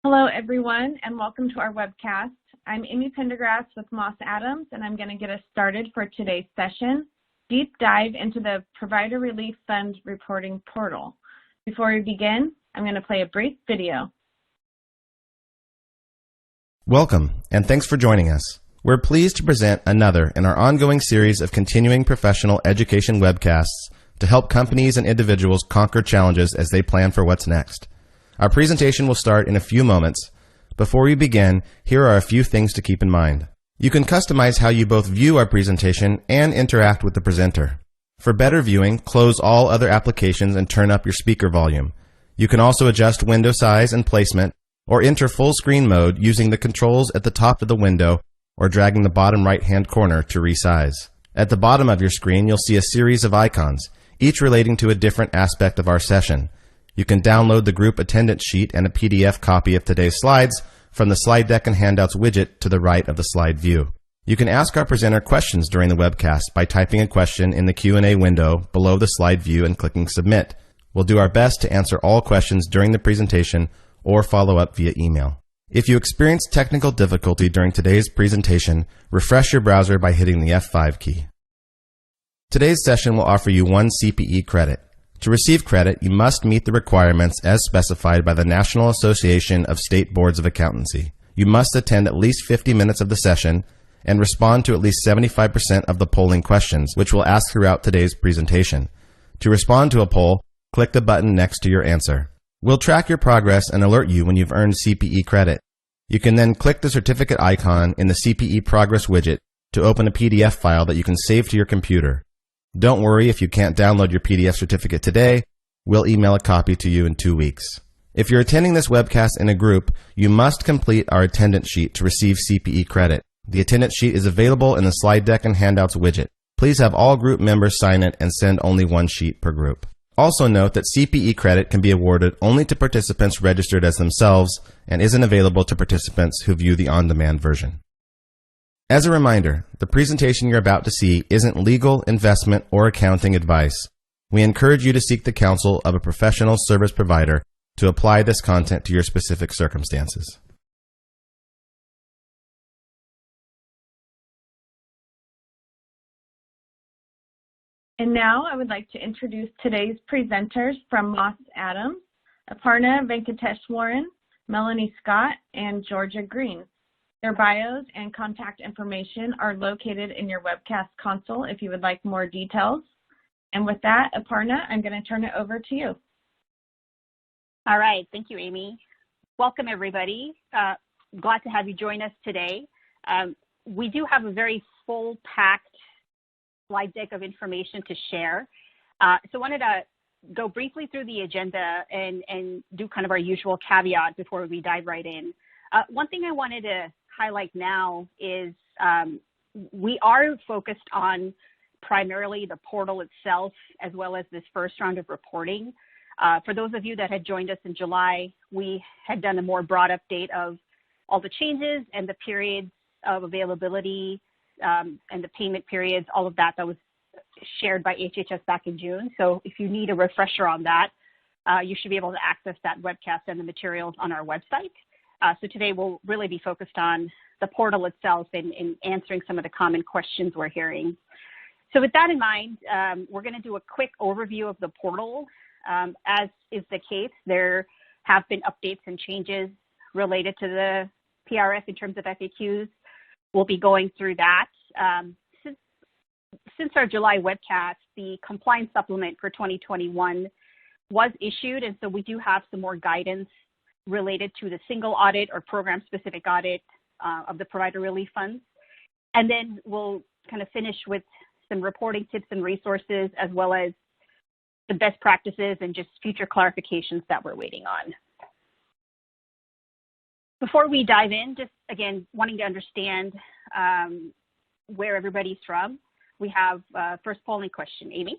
Hello, everyone, and welcome to our webcast. I'm Amy Pendergrass with Moss Adams, and I'm going to get us started for today's session, Deep Dive into the Provider Relief Fund Reporting Portal. Before we begin, I'm going to play a brief video. Welcome, and thanks for joining us. We're pleased to present another in our ongoing series of continuing professional education webcasts to help companies and individuals conquer challenges as they plan for what's next. Our presentation will start in a few moments. Before we begin, here are a few things to keep in mind. You can customize how you both view our presentation and interact with the presenter. For better viewing, close all other applications and turn up your speaker volume. You can also adjust window size and placement or enter full screen mode using the controls at the top of the window or dragging the bottom right-hand corner to resize. At the bottom of your screen, you'll see a series of icons, each relating to a different aspect of our session. You can download the group attendance sheet and a PDF copy of today's slides from the slide deck and handouts widget to the right of the slide view. You can ask our presenter questions during the webcast by typing a question in the Q&A window below the slide view and clicking submit. We'll do our best to answer all questions during the presentation or follow up via email. If you experience technical difficulty during today's presentation, refresh your browser by hitting the F5 key. Today's session will offer you 1 CPE credit. To receive credit, you must meet the requirements as specified by the National Association of State Boards of Accountancy. You must attend at least 50 minutes of the session and respond to at least 75% of the polling questions, which we'll ask throughout today's presentation. To respond to a poll, click the button next to your answer. We'll track your progress and alert you when you've earned CPE credit. You can then click the certificate icon in the CPE Progress widget to open a PDF file that you can save to your computer. Don't worry if you can't download your PDF certificate today. We'll email a copy to you in 2 weeks. If you're attending this webcast in a group, you must complete our attendance sheet to receive CPE credit. The attendance sheet is available in the slide deck and handouts widget. Please have all group members sign it and send only 1 sheet per group. Also note that CPE credit can be awarded only to participants registered as themselves and isn't available to participants who view the on-demand version. As a reminder, the presentation you're about to see isn't legal, investment, or accounting advice. We encourage you to seek the counsel of a professional service provider to apply this content to your specific circumstances. And now I would like to introduce today's presenters from Moss Adams, Aparna Venkateswaran, Melaney Scott, and Georgia Green. Their bios and contact information are located in your webcast console if you would like more details. And with that, Aparna, I'm going to turn it over to you. All right. Thank you, Amy. Welcome, everybody. Glad to have you join us today. We do have a very full-packed slide deck of information to share. So I wanted to go briefly through the agenda and do kind of our usual caveat before we dive right in. One thing I wanted to highlight now is we are focused on primarily the portal itself as well as this first round of reporting. For those of you that had joined us in July, we had done a more broad update of all the changes and the periods of availability and the payment periods, all of that was shared by HHS back in June. So if you need a refresher on that, you should be able to access that webcast and the materials on our website. So today we'll really be focused on the portal itself and answering some of the common questions we're hearing. So with that in mind, we're going to do a quick overview of the portal. As is the case, there have been updates and changes related to the PRF in terms of FAQs. We'll be going through that. Since our July webcast, the compliance supplement for 2021 was issued, and so we do have some more guidance related to the single audit or program-specific audit of the provider relief funds. And then we'll kind of finish with some reporting tips and resources, as well as the best practices and just future clarifications that we're waiting on. Before we dive in, just again, wanting to understand where everybody's from, we have first polling question. Amy?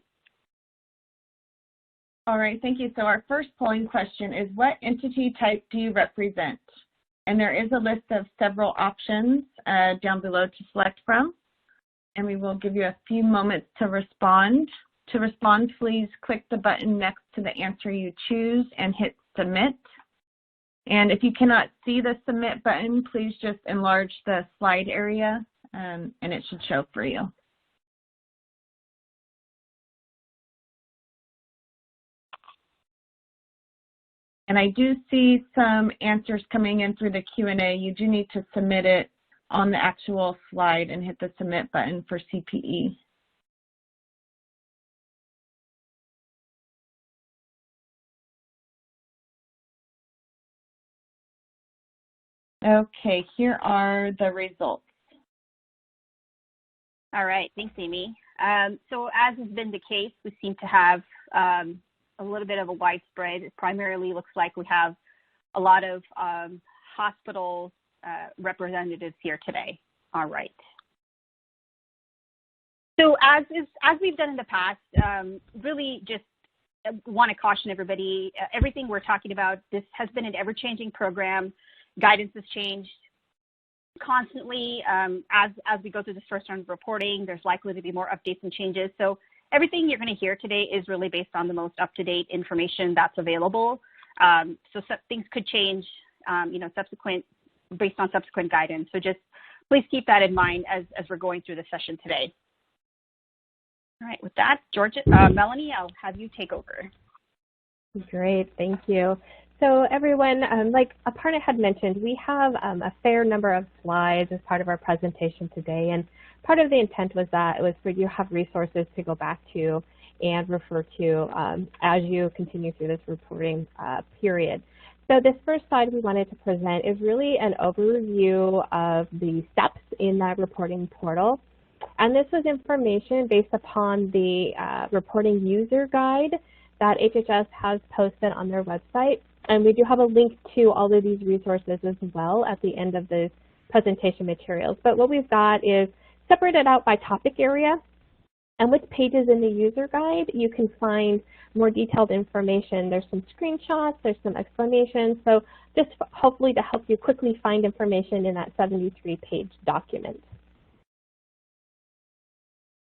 All right, thank you. So our first polling question is, what entity type do you represent? And there is a list of several options down below to select from. And we will give you a few moments to respond. To respond, please click the button next to the answer you choose and hit submit. And if you cannot see the submit button, please just enlarge the slide area and it should show for you. And I do see some answers coming in through the Q&A. You do need to submit it on the actual slide and hit the submit button for CPE. Okay, here are the results. All right, thanks, Amy. So as has been the case, we seem to have a little bit of a widespread. It primarily looks like we have a lot of hospital representatives here today. All right. So as we've done in the past, really just want to caution everybody, everything we're talking about, this has been an ever-changing program. Guidance has changed constantly. As we go through this first round of reporting, there's likely to be more updates and changes. So everything you're going to hear today is really based on the most up-to-date information that's available. So things could change, based on subsequent guidance. So just please keep that in mind as we're going through the session today. All right, with that, Melaney, I'll have you take over. Great, thank you. So everyone, like Aparna had mentioned, we have a fair number of slides as part of our presentation today, and part of the intent was that it was for you to have resources to go back to and refer to as you continue through this reporting period. So this first slide we wanted to present is really an overview of the steps in that reporting portal. And this was information based upon the reporting user guide that HHS has posted on their website. And we do have a link to all of these resources as well at the end of the presentation materials. But what we've got is separated out by topic area, and with pages in the user guide, you can find more detailed information. There's some screenshots, there's some explanations, so just hopefully to help you quickly find information in that 73-page document.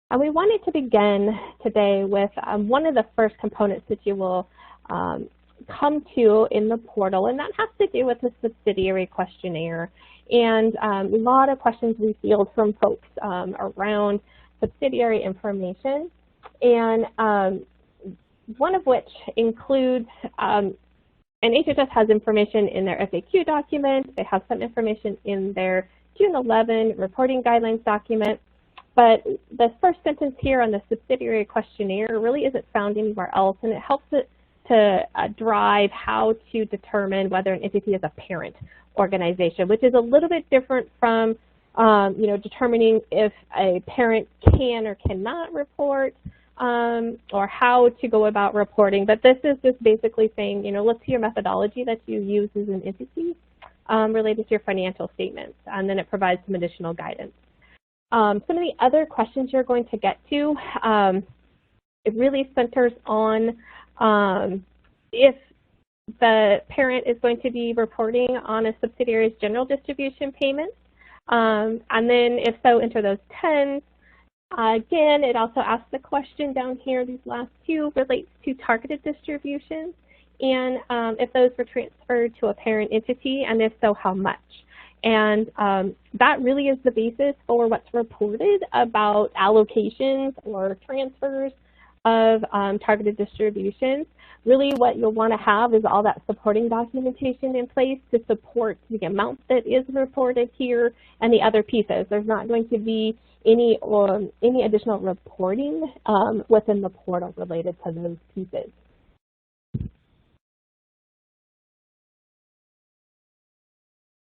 And we wanted to begin today with one of the first components that you will come to in the portal, and that has to do with the subsidiary questionnaire. And a lot of questions we field from folks around subsidiary information, and one of which includes, and HHS has information in their FAQ document, they have some information in their June 11 reporting guidelines document, but the first sentence here on the subsidiary questionnaire really isn't found anywhere else, and it helps it to drive how to determine whether an entity is a parent organization, which is a little bit different from determining if a parent can or cannot report or how to go about reporting. But this is just basically saying, let's see your methodology that you use as an entity related to your financial statements, and then it provides some additional guidance. Some of the other questions you're going to get to, it really centers on if the parent is going to be reporting on a subsidiary's general distribution payments, and then if so, enter those 10. Again, it also asks the question down here, these last two relates to targeted distributions, and if those were transferred to a parent entity, and if so, how much. And that really is the basis for what's reported about allocations or transfers of targeted distributions. Really what you'll want to have is all that supporting documentation in place to support the amount that is reported here and the other pieces. There's not going to be any additional reporting within the portal related to those pieces.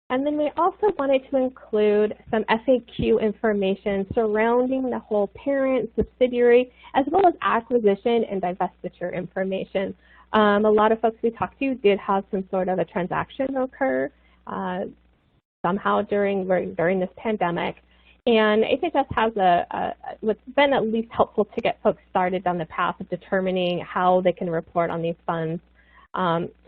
And then we also wanted to include some FAQ information surrounding the whole parent, subsidiary, as well as acquisition and divestiture information. A lot of folks we talked to did have some sort of a transaction occur somehow during this pandemic. And HHS has what's been at least helpful to get folks started down the path of determining how they can report on these funds.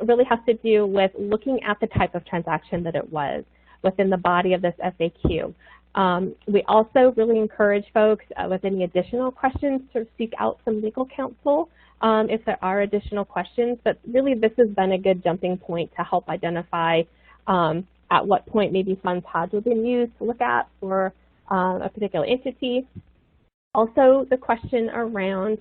Really has to do with looking at the type of transaction that it was within the body of this FAQ. We also really encourage folks with any additional questions to seek out some legal counsel if there are additional questions, but really this has been a good jumping point to help identify at what point maybe funds had been used to look at for a particular entity. Also, the question around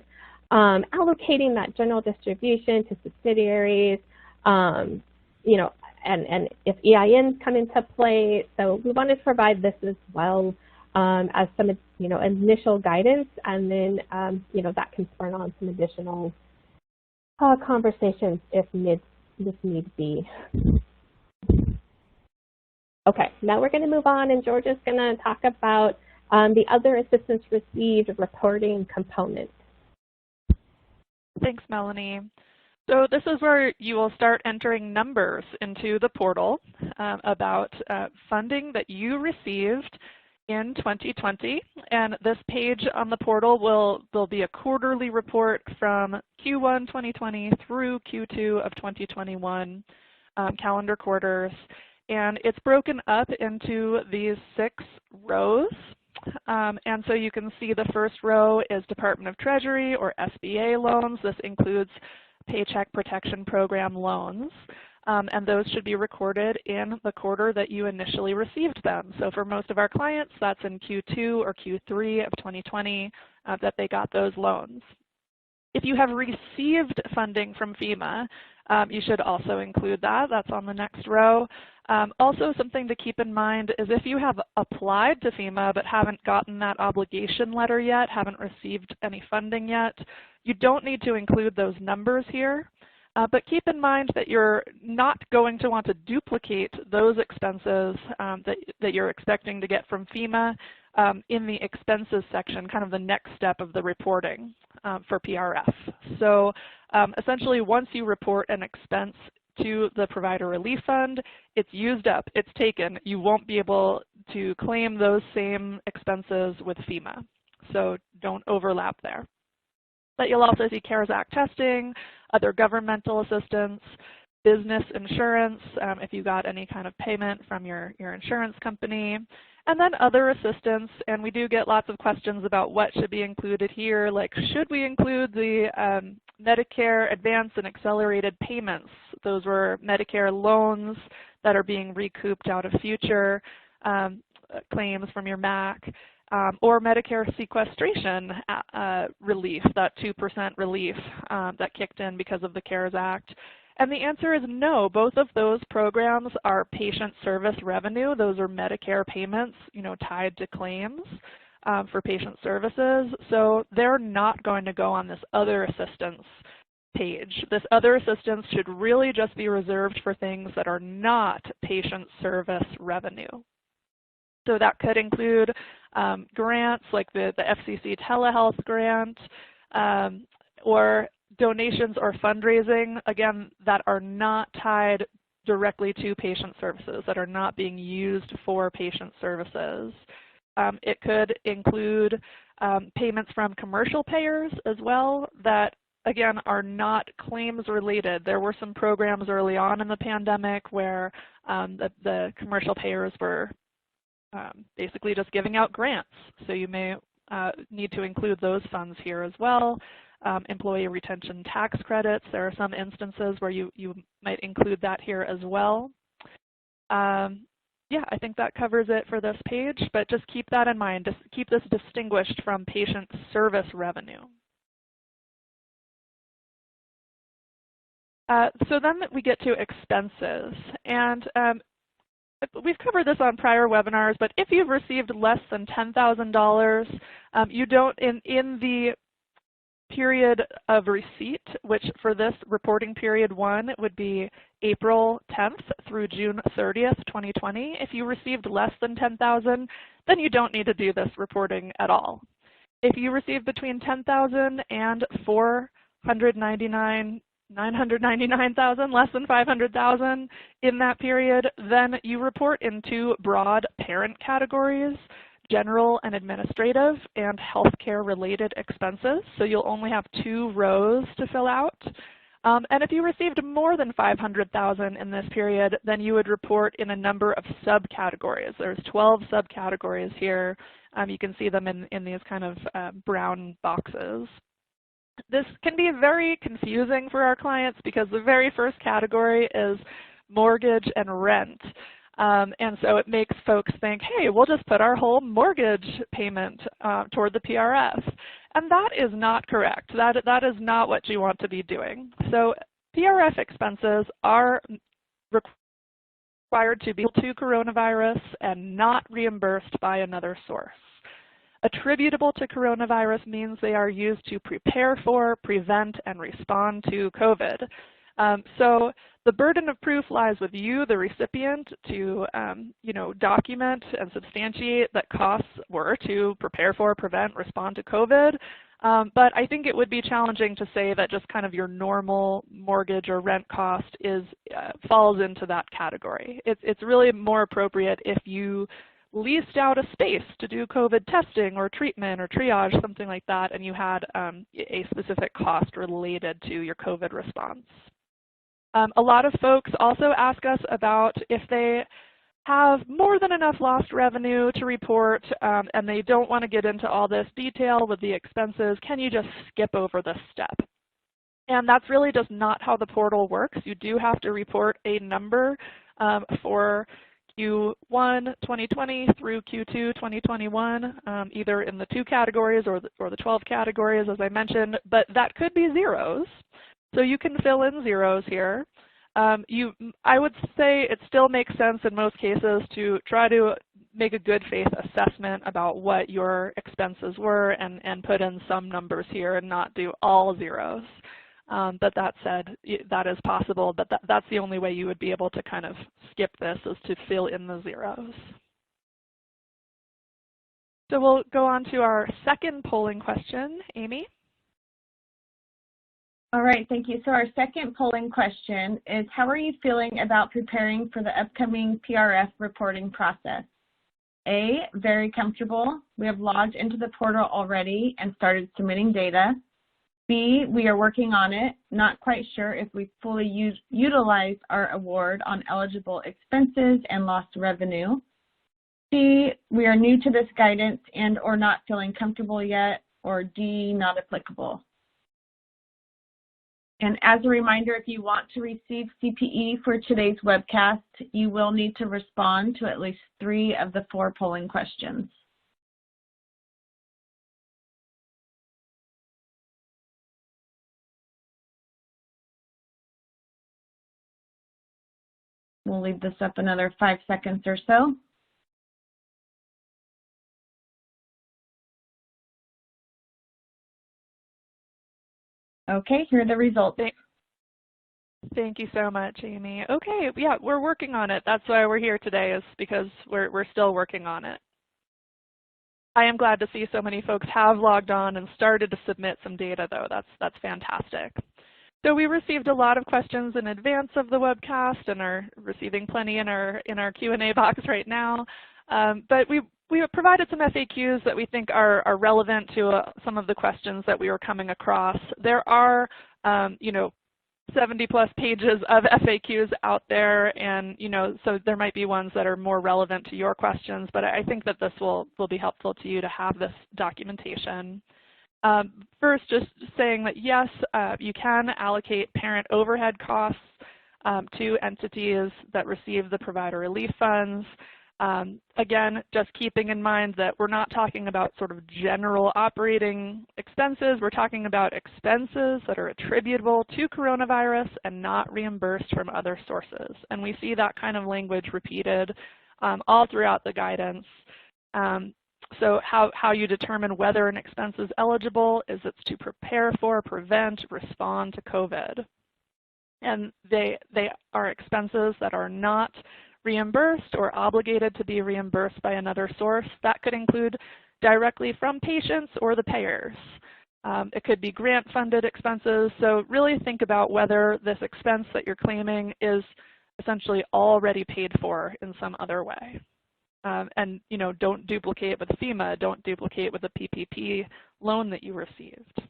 allocating that general distribution to subsidiaries, you know, and if EINs come into play. So we wanted to provide this as well as some, you know, initial guidance, and then, you know, that can spur on some additional conversations if this needs be. Okay, now we're going to move on, and Georgia's going to talk about the other assistance received reporting component. Thanks, Melanie. So this is where you will start entering numbers into the portal about funding that you received in 2020. And this page on the portal there'll be a quarterly report from Q1 2020 through Q2 of 2021 calendar quarters. And it's broken up into these 6 rows. And so you can see the first row is Department of Treasury or SBA loans. This includes Paycheck Protection Program loans. And those should be recorded in the quarter that you initially received them. So for most of our clients, that's in Q2 or Q3 of 2020 that they got those loans. If you have received funding from FEMA, you should also include that. That's on the next row. Also, something to keep in mind is if you have applied to FEMA but haven't gotten that obligation letter yet, haven't received any funding yet, you don't need to include those numbers here. But keep in mind that you're not going to want to duplicate those expenses that you're expecting to get from FEMA in the expenses section, kind of the next step of the reporting for PRF. So essentially, once you report an expense to the Provider Relief Fund, it's used up, it's taken. You won't be able to claim those same expenses with FEMA. So don't overlap there. But you'll also see CARES Act testing, other governmental assistance, business insurance, if you got any kind of payment from your insurance company, and then other assistance. And we do get lots of questions about what should be included here, like should we include the Medicare advance and accelerated payments? Those were Medicare loans that are being recouped out of future claims from your MAC. Or Medicare sequestration relief, that 2% relief that kicked in because of the CARES Act. And the answer is no. Both of those programs are patient service revenue. Those are Medicare payments, you know, tied to claims for patient services. So they're not going to go on this other assistance page. This other assistance should really just be reserved for things that are not patient service revenue. So that could include grants like the FCC telehealth grant or donations or fundraising, again, that are not tied directly to patient services, that are not being used for patient services. It could include payments from commercial payers as well that, again, are not claims related. There were some programs early on in the pandemic where the commercial payers were basically just giving out grants. So you may need to include those funds here as well. Employee retention tax credits, there are some instances where you might include that here as well. Yeah, I think that covers it for this page, but just keep that in mind. Just keep this distinguished from patient service revenue. So then we get to expenses. And we've covered this on prior webinars, but if you've received less than $10,000, you don't, in the period of receipt, which for this reporting period 1 would be April 10th through June 30th, 2020. If you received less than $10,000, then you don't need to do this reporting at all. If you receive between $10,000 and $999,000, less than $500,000 in that period, then you report in 2 broad parent categories: general and administrative, and healthcare related expenses. So you'll only have 2 rows to fill out. And if you received more than $500,000 in this period, then you would report in a number of subcategories. There's 12 subcategories here. You can see them in these kind of brown boxes. This can be very confusing for our clients because the very first category is mortgage and rent. And so it makes folks think, hey, we'll just put our whole mortgage payment toward the PRF. And that is not correct. That is not what you want to be doing. So PRF expenses are required to be to coronavirus and not reimbursed by another source. Attributable to coronavirus means they are used to prepare for, prevent, and respond to COVID. So the burden of proof lies with you, the recipient, to document and substantiate that costs were to prepare for, prevent, respond to COVID. But I think it would be challenging to say that just kind of your normal mortgage or rent cost falls into that category. It's really more appropriate if you leased out a space to do COVID testing or treatment or triage, something like that, and you had a specific cost related to your COVID response. A lot of folks also ask us about if they have more than enough lost revenue to report and they don't want to get into all this detail with the expenses, can you just skip over this step? And that's really just not how the portal works. You do have to report a number for Q1 2020 through Q2 2021, either in the 2 categories or the 12 categories, as I mentioned, but that could be zeros. So you can fill in zeros here. I would say it still makes sense in most cases to try to make a good faith assessment about what your expenses were and put in some numbers here and not do all zeros. But that said, that is possible, but that's the only way you would be able to kind of skip this, is to fill in the zeros. So we'll go on to our second polling question. Amy? All right, thank you. So our second polling question is, how are you feeling about preparing for the upcoming PRF reporting process? A, very comfortable. We have logged into the portal already and started submitting data. B, we are working on it, not quite sure if we fully utilize our award on eligible expenses and lost revenue. C, we are new to this guidance and or not feeling comfortable yet. Or D, not applicable. And as a reminder, if you want to receive CPE for today's webcast, you will need to respond to at least 3 of the 4 polling questions. We'll leave this up another 5 seconds or so. Okay, here are the results. Thank you so much, Amy. Okay, yeah, we're working on it. That's why we're here today, is because we're still working on it. I am glad to see so many folks have logged on and started to submit some data, though. That's fantastic. So we received a lot of questions in advance of the webcast and are receiving plenty in our Q&A box right now. But we provided some FAQs that we think are relevant to some of the questions that we were coming across. There are, 70+ pages of FAQs out there, and so there might be ones that are more relevant to your questions, but I think that this will be helpful to you to have this documentation. First, just saying that yes, you can allocate parent overhead costs to entities that receive the provider relief funds. Again, just keeping in mind that we're not talking about sort of general operating expenses. We're talking about expenses that are attributable to coronavirus and not reimbursed from other sources. And we see that kind of language repeated all throughout the guidance. So how you determine whether an expense is eligible is it's to prepare for, prevent, respond to COVID. And they are expenses that are not reimbursed or obligated to be reimbursed by another source. That could include directly from patients or the payers. It could be grant-funded expenses. So really think about whether this expense that you're claiming is essentially already paid for in some other way. And don't duplicate with FEMA. Don't duplicate with the PPP loan that you received.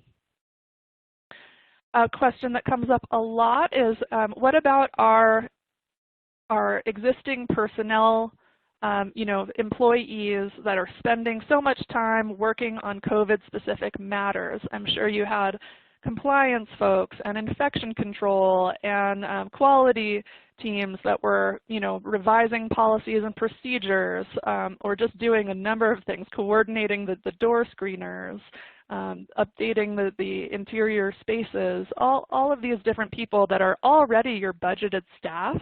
A question that comes up a lot is, what about our existing personnel, employees that are spending so much time working on COVID-specific matters? I'm sure you had compliance folks and infection control and quality teams that were, revising policies and procedures, or just doing a number of things, coordinating the door screeners, updating the interior spaces, all of these different people that are already your budgeted staff.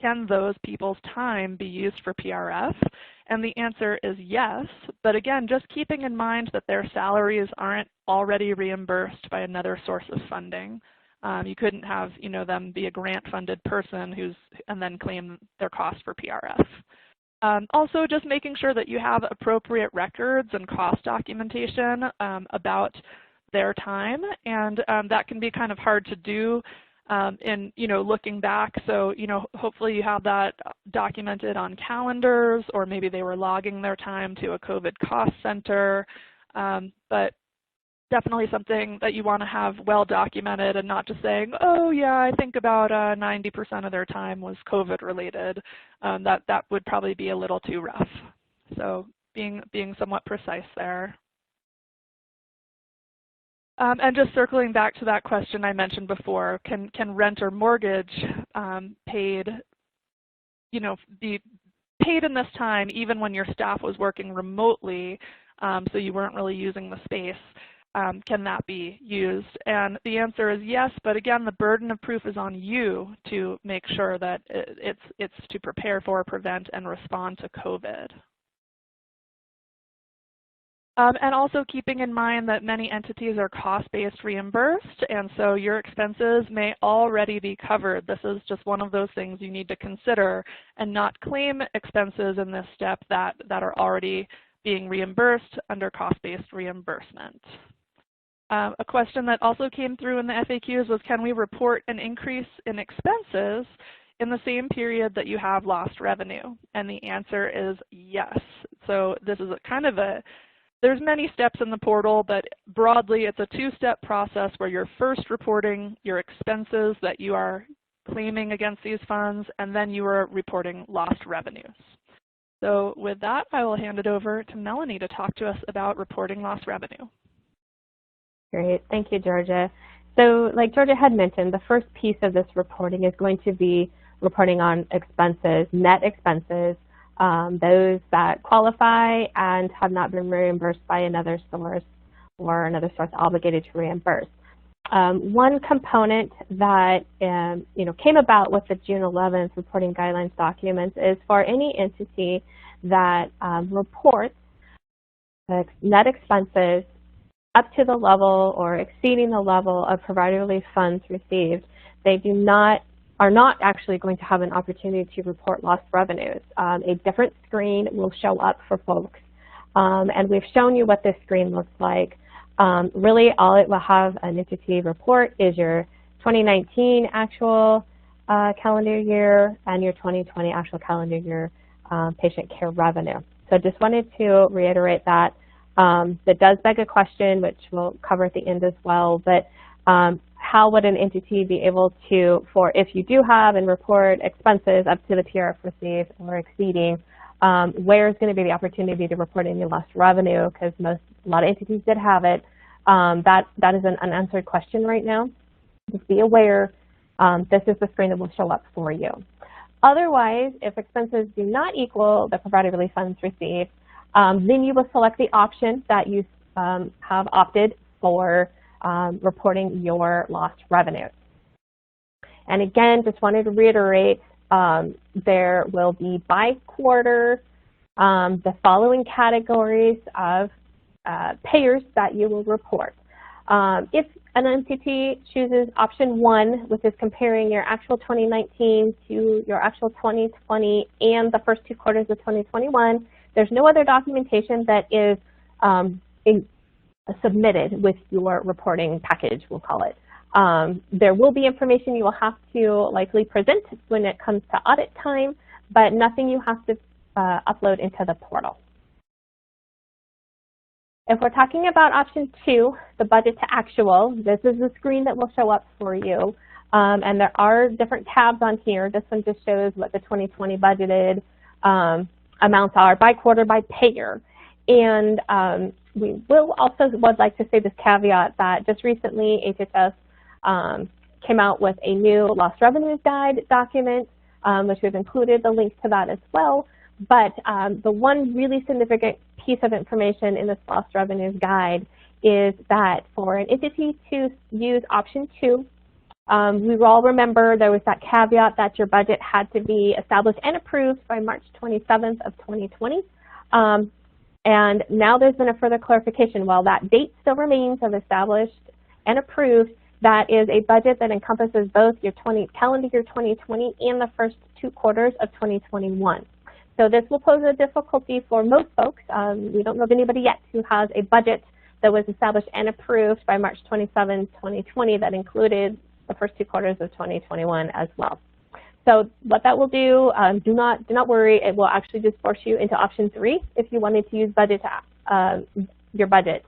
Can those people's time be used for PRF? And the answer is yes, but again, just keeping in mind that their salaries aren't already reimbursed by another source of funding. You couldn't have, them be a grant-funded person and then claim their cost for PRF. Also, just making sure that you have appropriate records and cost documentation about their time, and that can be kind of hard to do in looking back. So hopefully you have that documented on calendars, or maybe they were logging their time to a COVID cost center, but definitely something that you want to have well documented and not just saying, oh yeah, I think about 90% of their time was COVID related. That would probably be a little too rough. So being somewhat precise there. And just circling back to that question I mentioned before, can rent or mortgage be paid in this time even when your staff was working remotely, so you weren't really using the space? Can that be used? And the answer is yes, but again, the burden of proof is on you to make sure that it's to prepare for, prevent, and respond to COVID. And also keeping in mind that many entities are cost-based reimbursed, and so your expenses may already be covered. This is just one of those things you need to consider and not claim expenses in this step that are already being reimbursed under cost-based reimbursement. A question that also came through in the FAQs was, can we report an increase in expenses in the same period that you have lost revenue? And the answer is yes. So this is there's many steps in the portal, but broadly it's a two-step process where you're first reporting your expenses that you are claiming against these funds, and then you are reporting lost revenues. So with that, I will hand it over to Melaney to talk to us about reporting lost revenue. Great, thank you, Georgia. So like Georgia had mentioned, the first piece of this reporting is going to be reporting on expenses, net expenses, those that qualify and have not been reimbursed by another source or another source obligated to reimburse. One component that came about with the June 11th reporting guidelines documents is for any entity that reports the net expenses up to the level or exceeding the level of provider relief funds received, they are not actually going to have an opportunity to report lost revenues. A different screen will show up for folks, and we've shown you what this screen looks like. Really, all it will have an entity report is your 2019 actual calendar year and your 2020 actual calendar year patient care revenue. So just wanted to reiterate that. That does beg a question, which we'll cover at the end as well, but how would an entity be able to, if you do have and report expenses up to the PRF received or exceeding, where is going to be the opportunity to report any lost revenue? Because a lot of entities did have it. That is an unanswered question right now. Just be aware, this is the screen that will show up for you. Otherwise, if expenses do not equal the provided relief funds received, then you will select the option that you have opted for reporting your lost revenues. And again, just wanted to reiterate, there will be by quarter the following categories of payers that you will report. If an entity chooses option 1, which is comparing your actual 2019 to your actual 2020 and the first 2 quarters of 2021, there's no other documentation that is submitted with your reporting package, we'll call it. There will be information you will have to likely present when it comes to audit time, but nothing you have to upload into the portal. If we're talking about option 2, the budget to actual, this is the screen that will show up for you. And there are different tabs on here. This one just shows what the 2020 budgeted amounts are by quarter, by payer. And we will also would like to say this caveat that just recently HHS came out with a new lost revenues guide document, which we've included the link to that as well. But the one really significant piece of information in this lost revenues guide is that for an entity to use option 2, we will all remember there was that caveat that your budget had to be established and approved by March 27th of 2020. And now there's been a further clarification. While that date still remains of established and approved, that is a budget that encompasses both your calendar year 2020 and the first 2 quarters of 2021. So this will pose a difficulty for most folks. We don't know of anybody yet who has a budget that was established and approved by March 27, 2020 that included the first 2 quarters of 2021 as well. So what that will do, do not worry, it will actually just force you into option 3 if you wanted to use budget your budget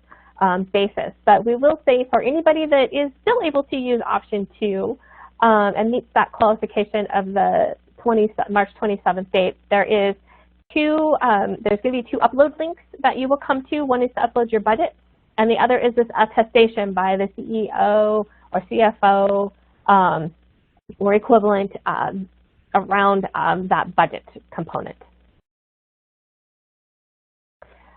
basis. But we will say for anybody that is still able to use option 2 and meets that qualification of the March 27th date, there's going to be 2 upload links that you will come to. One is to upload your budget, and the other is this attestation by the CEO or CFO or equivalent around that budget component.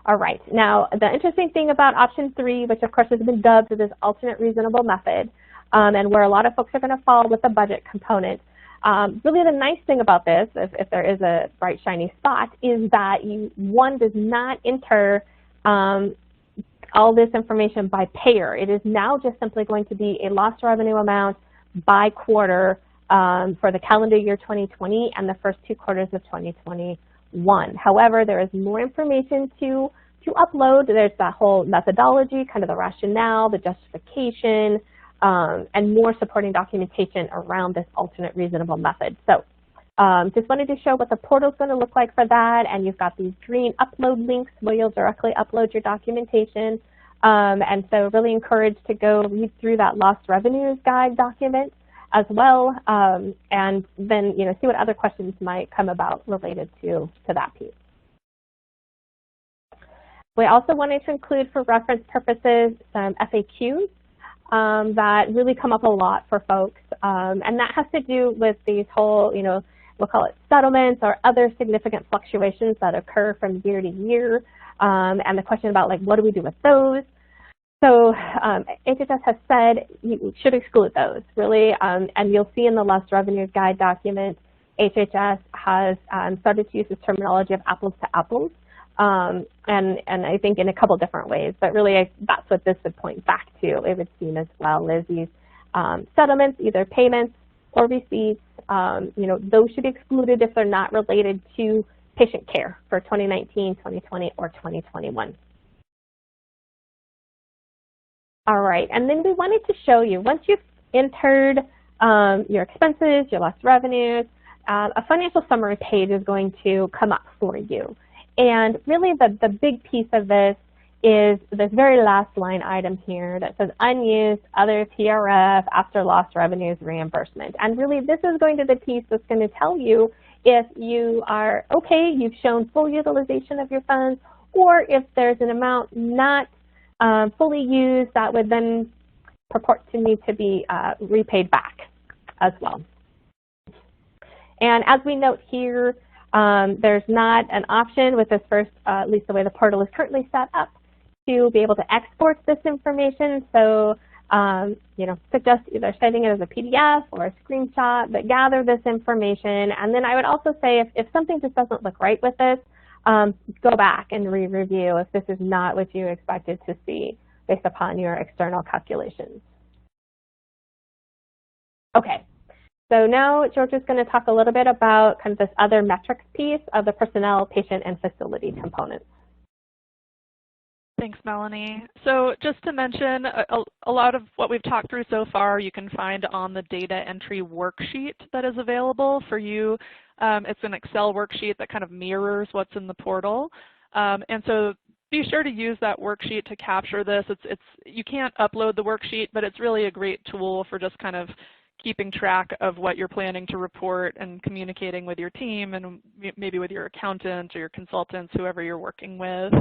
All right, now the interesting thing about option 3, which of course has been dubbed as this alternate reasonable method, and where a lot of folks are going to fall with the budget component, really the nice thing about this, if there is a bright shiny spot, is that one does not enter all this information by payer. It is now just simply going to be a lost revenue amount by quarter for the calendar year 2020 and the first 2 quarters of 2021. However, there is more information to upload. There's that whole methodology, kind of the rationale, the justification, and more supporting documentation around this alternate reasonable method. So just wanted to show what the portal is going to look like for that, and you've got these green upload links where you'll directly upload your documentation. And so really encouraged to go read through that lost revenues guide document as well, and then see what other questions might come about related to that piece. We also wanted to include for reference purposes some FAQs that really come up a lot for folks, and that has to do with these whole, we'll call it settlements or other significant fluctuations that occur from year to year, and the question about what do we do with those. So HHS has said you should exclude those, really, and you'll see in the lost revenues guide document, HHS has started to use this terminology of apples to apples, and I think in a couple different ways, but really that's what this would point back to, it would seem as well, is these settlements, either payments or receipts, those should be excluded if they're not related to patient care for 2019, 2020, or 2021. All right, and then we wanted to show you, once you've entered your expenses, your lost revenues, a financial summary page is going to come up for you. And really the big piece of this is this very last line item here that says unused other TRF after lost revenues reimbursement. And really this is going to be the piece that's going to tell you if you are okay, you've shown full utilization of your funds, or if there's an amount not fully used that would then purport to need to be repaid back as well. And as we note here, there's not an option with this first, at least the way the portal is currently set up, to be able to export this information. So, suggest either sending it as a PDF or a screenshot, but gather this information. And then I would also say if something just doesn't look right with this, go back and re-review if this is not what you expected to see based upon your external calculations. Okay, so now George is going to talk a little bit about kind of this other metrics piece of the personnel, patient, and facility components. Thanks, Melaney. So just to mention, a lot of what we've talked through so far you can find on the data entry worksheet that is available for you. It's an Excel worksheet that kind of mirrors what's in the portal. And so be sure to use that worksheet to capture this. You can't upload the worksheet, but it's really a great tool for just kind of keeping track of what you're planning to report and communicating with your team and maybe with your accountant or your consultants, whoever you're working with.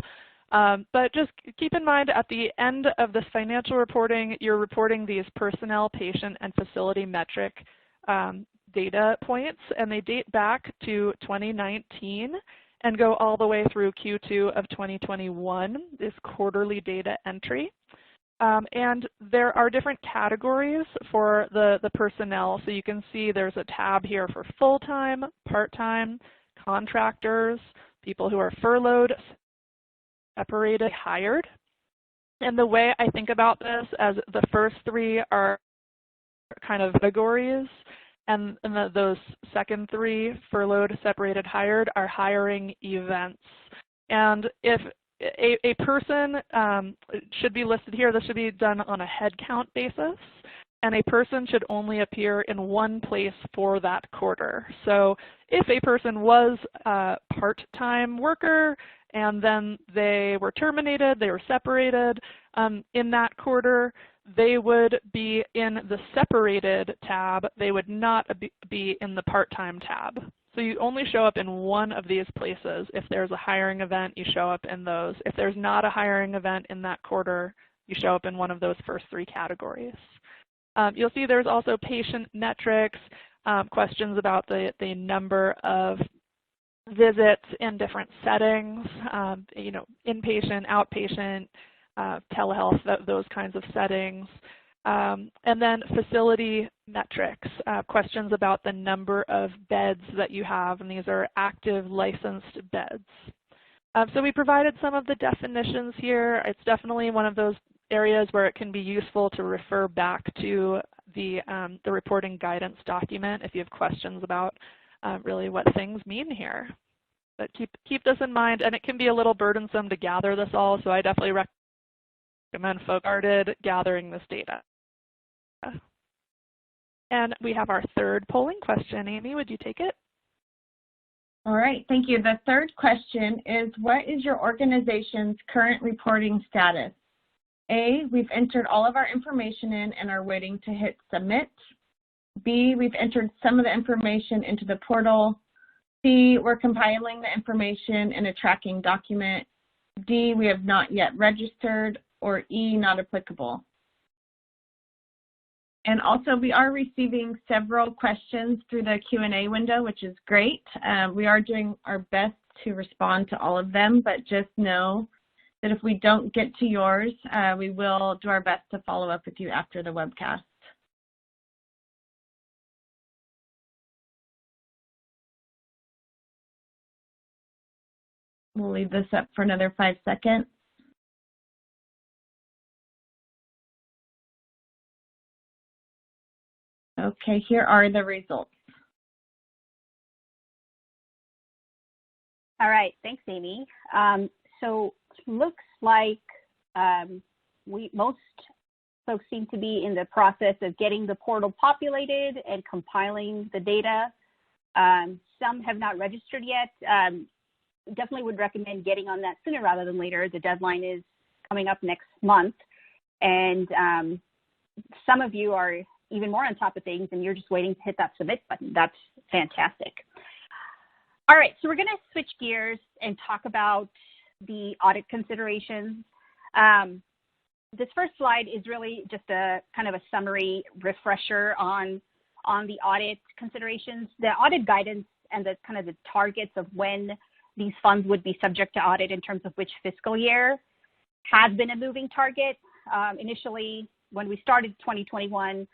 But just keep in mind at the end of this financial reporting, you're reporting these personnel, patient, and facility metric data points, and they date back to 2019 and go all the way through Q2 of 2021, this quarterly data entry. And there are different categories for the personnel. So you can see there's a tab here for full-time, part-time, contractors, people who are furloughed, separated, hired. And the way I think about this as the first three are kind of categories, and those second three, furloughed, separated, hired, are hiring events. And if a person should be listed here, this should be done on a head count basis, and a person should only appear in one place for that quarter. So if a person was a part-time worker and then they were terminated, they were separated in that quarter, they would be in the separated tab. They would not be in the part-time tab. So you only show up in one of these places. If there's a hiring event, you show up in those. If there's not a hiring event in that quarter, you show up in one of those first three categories. You'll see there's also patient metrics, questions about the number of visits in different settings, inpatient, outpatient, telehealth, those kinds of settings. And then facility metrics, questions about the number of beds that you have, and these are active licensed beds. So we provided some of the definitions here. It's definitely one of those areas where it can be useful to refer back to the reporting guidance document if you have questions about really what things mean here. But keep this in mind, and it can be a little burdensome to gather this all, so I definitely recommend folks started gathering this data. And we have our third polling question. Amy, would you take it? All right, thank you. The third question is, what is your organization's current reporting status? A, we've entered all of our information in and are waiting to hit submit. B, we've entered some of the information into the portal. C, we're compiling the information in a tracking document. D, we have not yet registered. Or E, not applicable. And also, we are receiving several questions through the Q&A window, which is great. We are doing our best to respond to all of them, but just know that if we don't get to yours, we will do our best to follow up with you after the webcast. We'll leave this up for another 5 seconds. Okay, here are the results. All right, thanks, Amy. So looks like most folks seem to be in the process of getting the portal populated and compiling the data. Some have not registered yet. Definitely would recommend getting on that sooner rather than later. The deadline is coming up next month, and some of you are even more on top of things, and you're just waiting to hit that submit button. That's fantastic. All right, so we're going to switch gears and talk about the audit considerations. This first slide is really just a kind of a summary refresher on the audit considerations. The audit guidance and the kind of the targets of when these funds would be subject to audit in terms of which fiscal year has been a moving target. Initially, when we started 2021,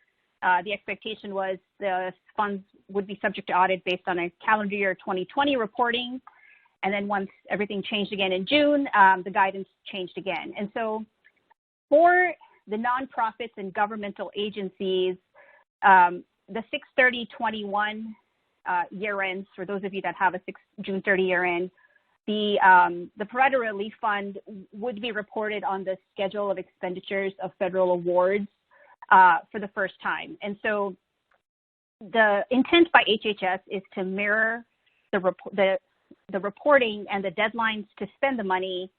the expectation was the funds would be subject to audit based on a calendar year 2020 reporting. And then once everything changed again in June, the guidance changed again. And so for the nonprofits and governmental agencies, the 6/30/21 year ends, for those of you that have a June 30 year end, the Provider Relief Fund would be reported on the schedule of expenditures of federal awards for the first time. And so the intent by HHS is to mirror the reporting and the deadlines to spend the money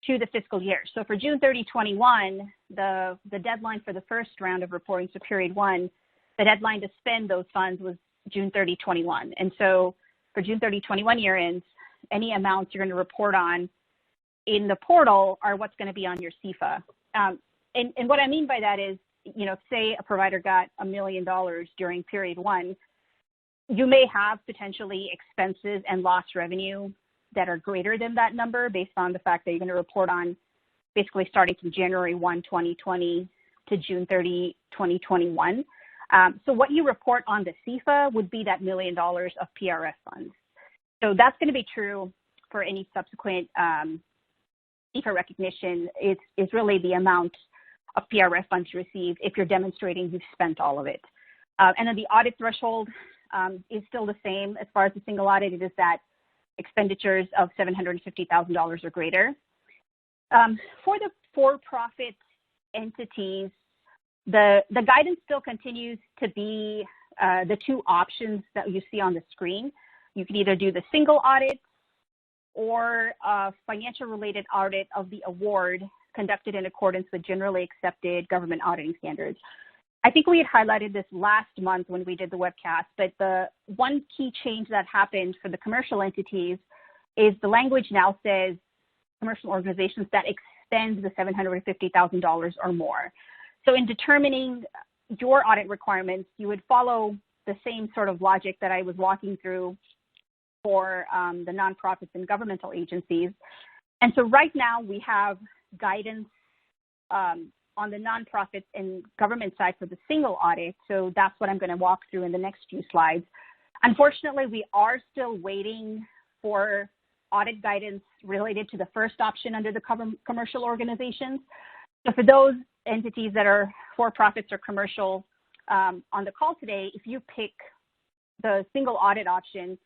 to the fiscal year. So for June 30, 21, the deadline for the first round of reporting, so period 1, the deadline to spend those funds was June 30, 21. And so for June 30, 21 year ends, any amounts you're going to report on in the portal are what's going to be on your CFA. And what I mean by that is, you know, say a provider got $1 million during period 1, you may have potentially expenses and lost revenue that are greater than that number based on the fact that you're going to report on basically starting from January 1, 2020 to June 30, 2021. So what you report on the CFA would be that $1 million of PRF funds. So that's going to be true for any subsequent CFA recognition. It's really the amount of PRF funds you receive if you're demonstrating you've spent all of it. And then the audit threshold is still the same as far as the single audit. It is that expenditures of $750,000 or greater. For the for-profit entities, the guidance still continues to be the two options that you see on the screen. You can either do the single audit or a financial related audit of the award conducted in accordance with generally accepted government auditing standards. I think we had highlighted this last month when we did the webcast, but the one key change that happened for the commercial entities is the language now says commercial organizations that expend the $750,000 or more. So in determining your audit requirements, you would follow the same sort of logic that I was walking through for the nonprofits and governmental agencies. And so right now we have guidance on the nonprofit and government side for the single audit. So that's what I'm going to walk through in the next few slides. Unfortunately, we are still waiting for audit guidance related to the first option under the commercial organizations. So for those entities that are for-profits or commercial on the call today, if you pick the single audit option,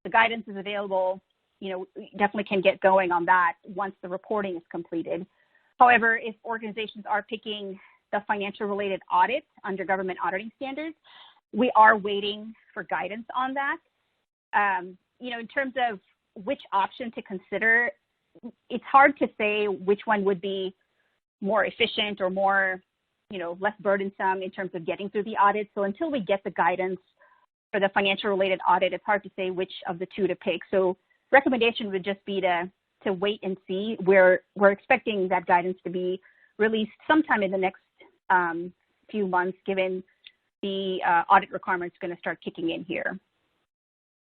the guidance is available. You know, you definitely can get going on that once the reporting is completed. However, if organizations are picking the financial related audit under government auditing standards, we are waiting for guidance on that. You know, in terms of which option to consider, it's hard to say which one would be more efficient or more, you know, less burdensome in terms of getting through the audit. So until we get the guidance for the financial related audit, it's hard to say which of the two to pick. So recommendation would just be to wait and see. We're expecting that guidance to be released sometime in the next few months, given the audit requirements going to start kicking in here.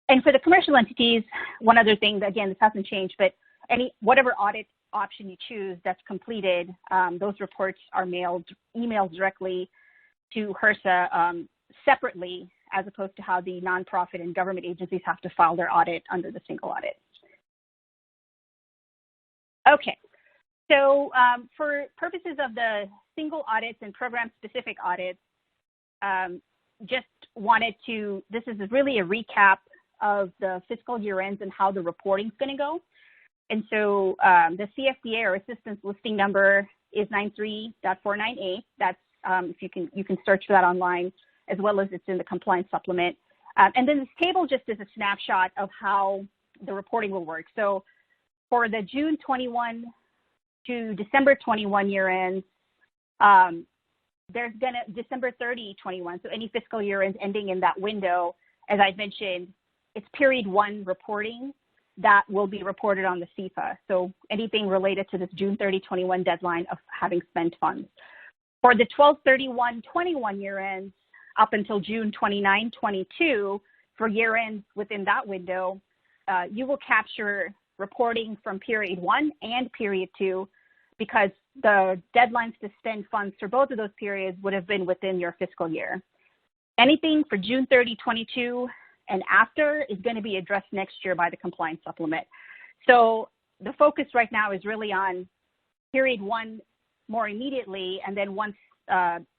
And for the commercial entities, one other thing, again, this hasn't changed, but whatever audit option you choose that's completed, those reports are emailed directly to HRSA separately, as opposed to how the nonprofit and government agencies have to file their audit under the single audit. Okay, so for purposes of the single audits and program-specific audits, just wanted to, this is really a recap of the fiscal year ends and how the reporting is going to go. And so the CFDA or assistance listing number is 93.498. That's, if you can search for that online, as well as it's in the compliance supplement. And then this table just is a snapshot of how the reporting will work. So for the June 21 to December 21 year ends, there's December 30, 21. So any fiscal year ends ending in that window, as I mentioned, it's period 1 reporting that will be reported on the CFA. So anything related to this June 30, 21 deadline of having spent funds. For the 12/31/21 year ends up until June 29, 22, for year ends within that window, you will capture reporting from period 1 and period 2, because the deadlines to spend funds for both of those periods would have been within your fiscal year. Anything for June 30, 22 and after is going to be addressed next year by the compliance supplement. So the focus right now is really on period 1 more immediately, and then once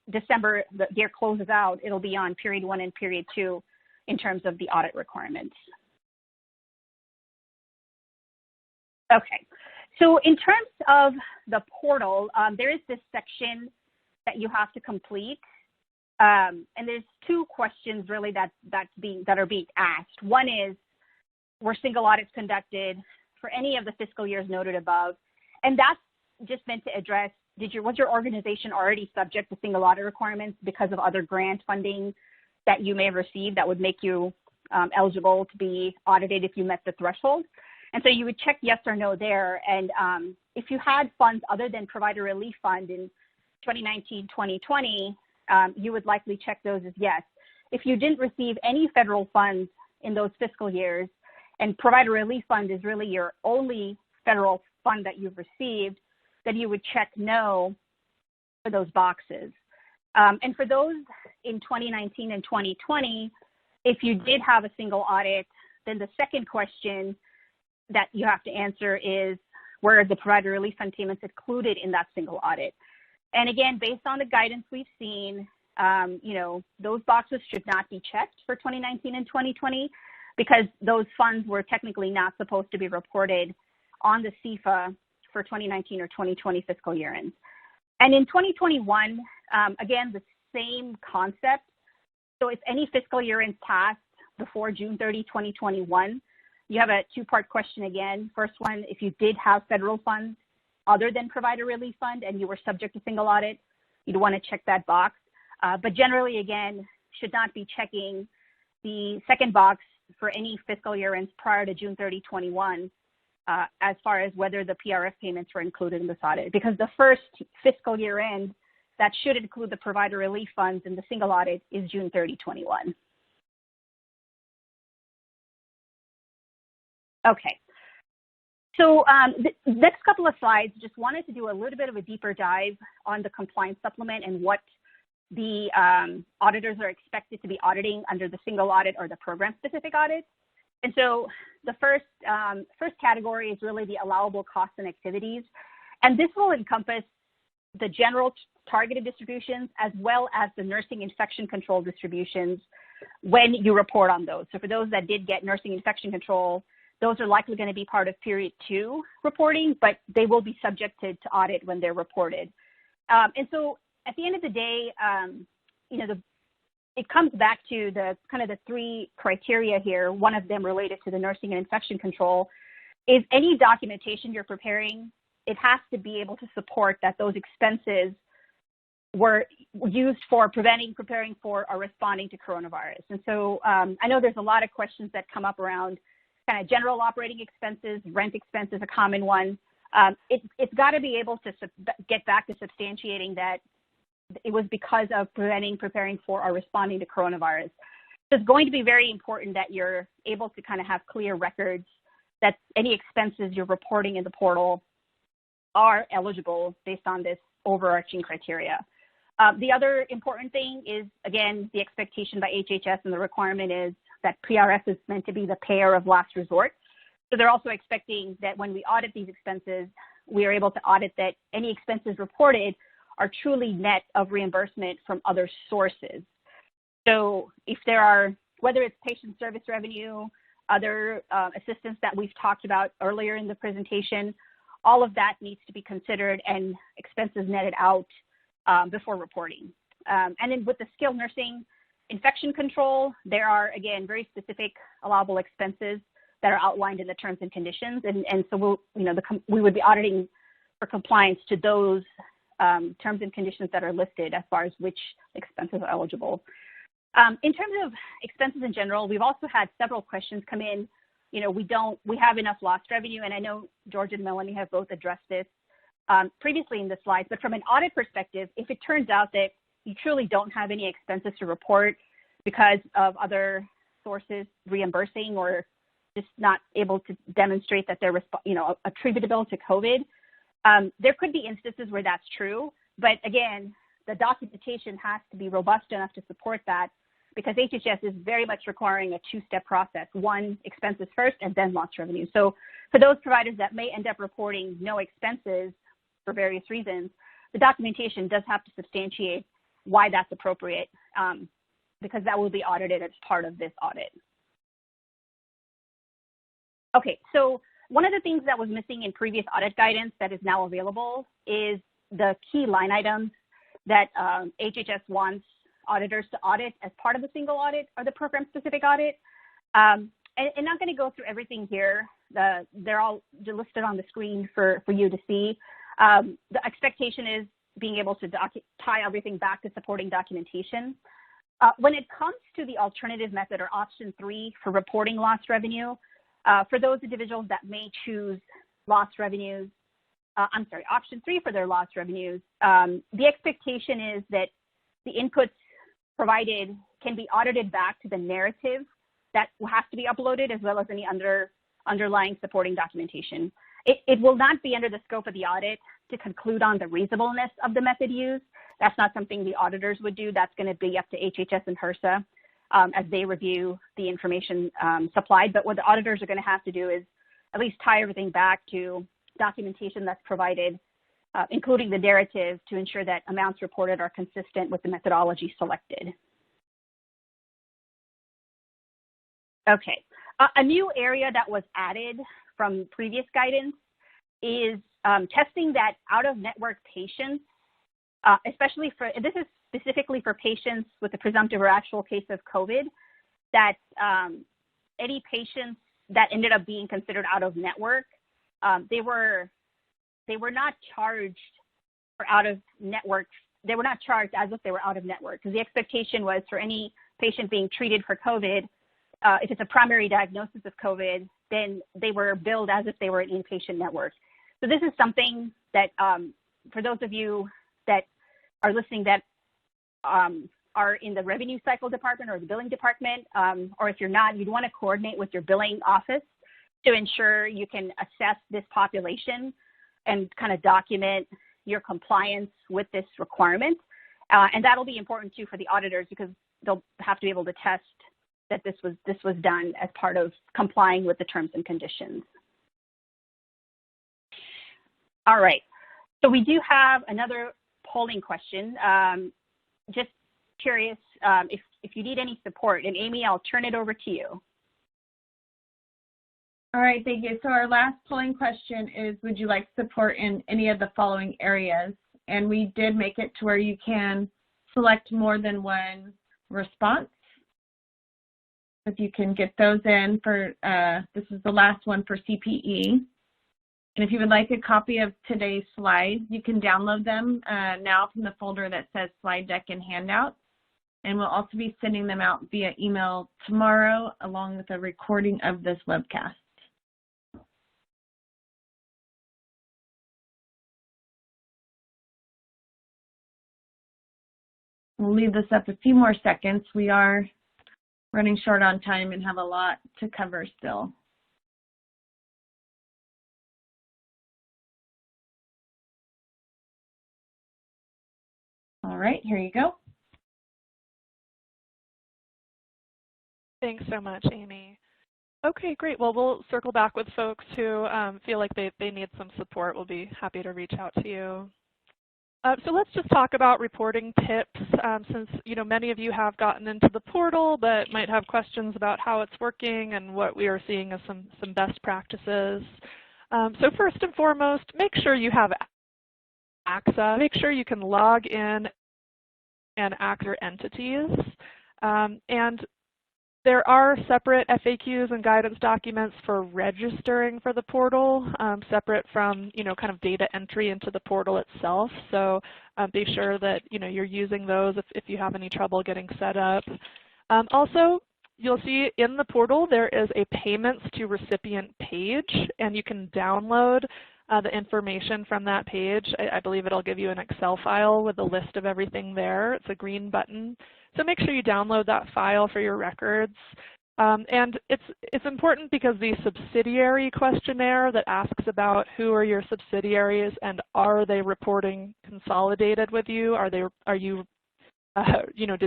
December, the year closes out, it'll be on period 1 and period 2 in terms of the audit requirements. Okay, so in terms of the portal, there is this section that you have to complete. And there's 2 questions really that are being asked. One is, were single audits conducted for any of the fiscal years noted above? And that's just meant to address, was your organization already subject to single audit requirements because of other grant funding that you may have received that would make you eligible to be audited if you met the threshold? And so you would check yes or no there. And if you had funds other than Provider Relief Fund in 2019-2020, you would likely check those as yes. If you didn't receive any federal funds in those fiscal years, and Provider Relief Fund is really your only federal fund that you've received, then you would check no for those boxes. And for those in 2019 and 2020, if you did have a single audit, then the second question that you have to answer is, were the Provider Relief Fund payments included in that single audit? And again, based on the guidance we've seen, those boxes should not be checked for 2019 and 2020 because those funds were technically not supposed to be reported on the CFA for 2019 or 2020 fiscal year ends. And in 2021, again, the same concept. So if any fiscal year ends passed before June 30, 2021, you have a two-part question again. First one, if you did have federal funds other than Provider Relief Fund and you were subject to single audit, you'd want to check that box. But generally, again, should not be checking the second box for any fiscal year ends prior to June 30, 21, as far as whether the PRF payments were included in this audit. Because the first fiscal year end that should include the Provider Relief Funds in the single audit is June 30, 21. Okay. So the next couple of slides, just wanted to do a little bit of a deeper dive on the compliance supplement and what the auditors are expected to be auditing under the single audit or the program-specific audit. And so the first category is really the allowable costs and activities. And this will encompass the general targeted distributions as well as the nursing infection control distributions when you report on those. So for those that did get nursing infection control, those are likely going to be part of period 2 reporting, but they will be subjected to audit when they're reported. And so at the end of the day, it comes back to the kind of the three criteria here. One of them related to the nursing and infection control is any documentation you're preparing, it has to be able to support that those expenses were used for preventing, preparing for, or responding to coronavirus. And so I know there's a lot of questions that come up around kind of general operating expenses. Rent expense is a common one. It's got to be able to get back to substantiating that it was because of preventing, preparing for, or responding to coronavirus. So it's going to be very important that you're able to kind of have clear records that any expenses you're reporting in the portal are eligible based on this overarching criteria. The other important thing is, again, the expectation by HHS and the requirement is that PRF is meant to be the payer of last resort. So they're also expecting that when we audit these expenses, we are able to audit that any expenses reported are truly net of reimbursement from other sources. So if there are, whether it's patient service revenue, other assistance that we've talked about earlier in the presentation, all of that needs to be considered and expenses netted out before reporting. And then with the skilled nursing infection control, there are, again, very specific allowable expenses that are outlined in the terms and conditions. And so we would be auditing for compliance to those terms and conditions that are listed as far as which expenses are eligible. In terms of expenses in general, we've also had several questions come in. We have enough lost revenue, and I know George and Melaney have both addressed this previously in the slides, but from an audit perspective, if it turns out that you truly don't have any expenses to report because of other sources reimbursing or just not able to demonstrate that they're attributable to COVID, there could be instances where that's true, but again, the documentation has to be robust enough to support that because HHS is very much requiring a two-step process. One, expenses first and then lost revenue. So for those providers that may end up reporting no expenses for various reasons, the documentation does have to substantiate why that's appropriate because that will be audited as part of this audit. Okay, so one of the things that was missing in previous audit guidance that is now available is the key line items that HHS wants auditors to audit as part of the single audit or the program-specific audit. And I'm not going to go through everything here, They're all listed on the screen for you to see. The expectation is being able to tie everything back to supporting documentation. When it comes to the alternative method, or option 3 for reporting lost revenue, for those individuals that may choose lost revenues, option 3 for their lost revenues, the expectation is that the inputs provided can be audited back to the narrative that will have to be uploaded, as well as any underlying supporting documentation. It will not be under the scope of the audit to conclude on the reasonableness of the method used. That's not something the auditors would do. That's going to be up to HHS and HRSA as they review the information supplied. But what the auditors are going to have to do is at least tie everything back to documentation that's provided, including the narrative, to ensure that amounts reported are consistent with the methodology selected. Okay, a new area that was added from previous guidance is testing that out-of-network patients, especially for, this is specifically for patients with a presumptive or actual case of COVID, that any patients that ended up being considered out-of-network, they were not charged for out-of-network. They were not charged as if they were out-of-network, because the expectation was for any patient being treated for COVID, if it's a primary diagnosis of COVID, then they were billed as if they were an inpatient network. So this is something that, for those of you that are listening that are in the revenue cycle department or the billing department, or if you're not, you'd want to coordinate with your billing office to ensure you can assess this population and kind of document your compliance with this requirement. And that'll be important too for the auditors, because they'll have to be able to test that this was done as part of complying with the terms and conditions. All right, so we do have another polling question. Just curious if you need any support. And Amy, I'll turn it over to you. All right, thank you. So our last polling question is, would you like support in any of the following areas? And we did make it to where you can select more than one response. If you can get those in for, this is the last one for CPE. And if you would like a copy of today's slides, you can download them now from the folder that says slide deck and handouts. And we'll also be sending them out via email tomorrow, along with a recording of this webcast. We'll leave this up a few more seconds. We are running short on time and have a lot to cover still. All right, here you go. Thanks so much, Amy. Okay, great. Well, we'll circle back with folks who feel like they need some support. We'll be happy to reach out to you. So let's just talk about reporting tips, since many of you have gotten into the portal but might have questions about how it's working and what we are seeing as some best practices. So first and foremost, make sure you have access. Make sure you can log in and access your entities. And there are separate FAQs and guidance documents for registering for the portal, separate from, kind of data entry into the portal itself. So be sure that, you're using those if you have any trouble getting set up. Also, you'll see in the portal there is a payments to recipient page, and you can download the information from that page. I believe it'll give you an Excel file with a list of everything there. It's a green button. So make sure you download that file for your records. And it's important because the subsidiary questionnaire that asks about who are your subsidiaries and are they reporting consolidated with you? Did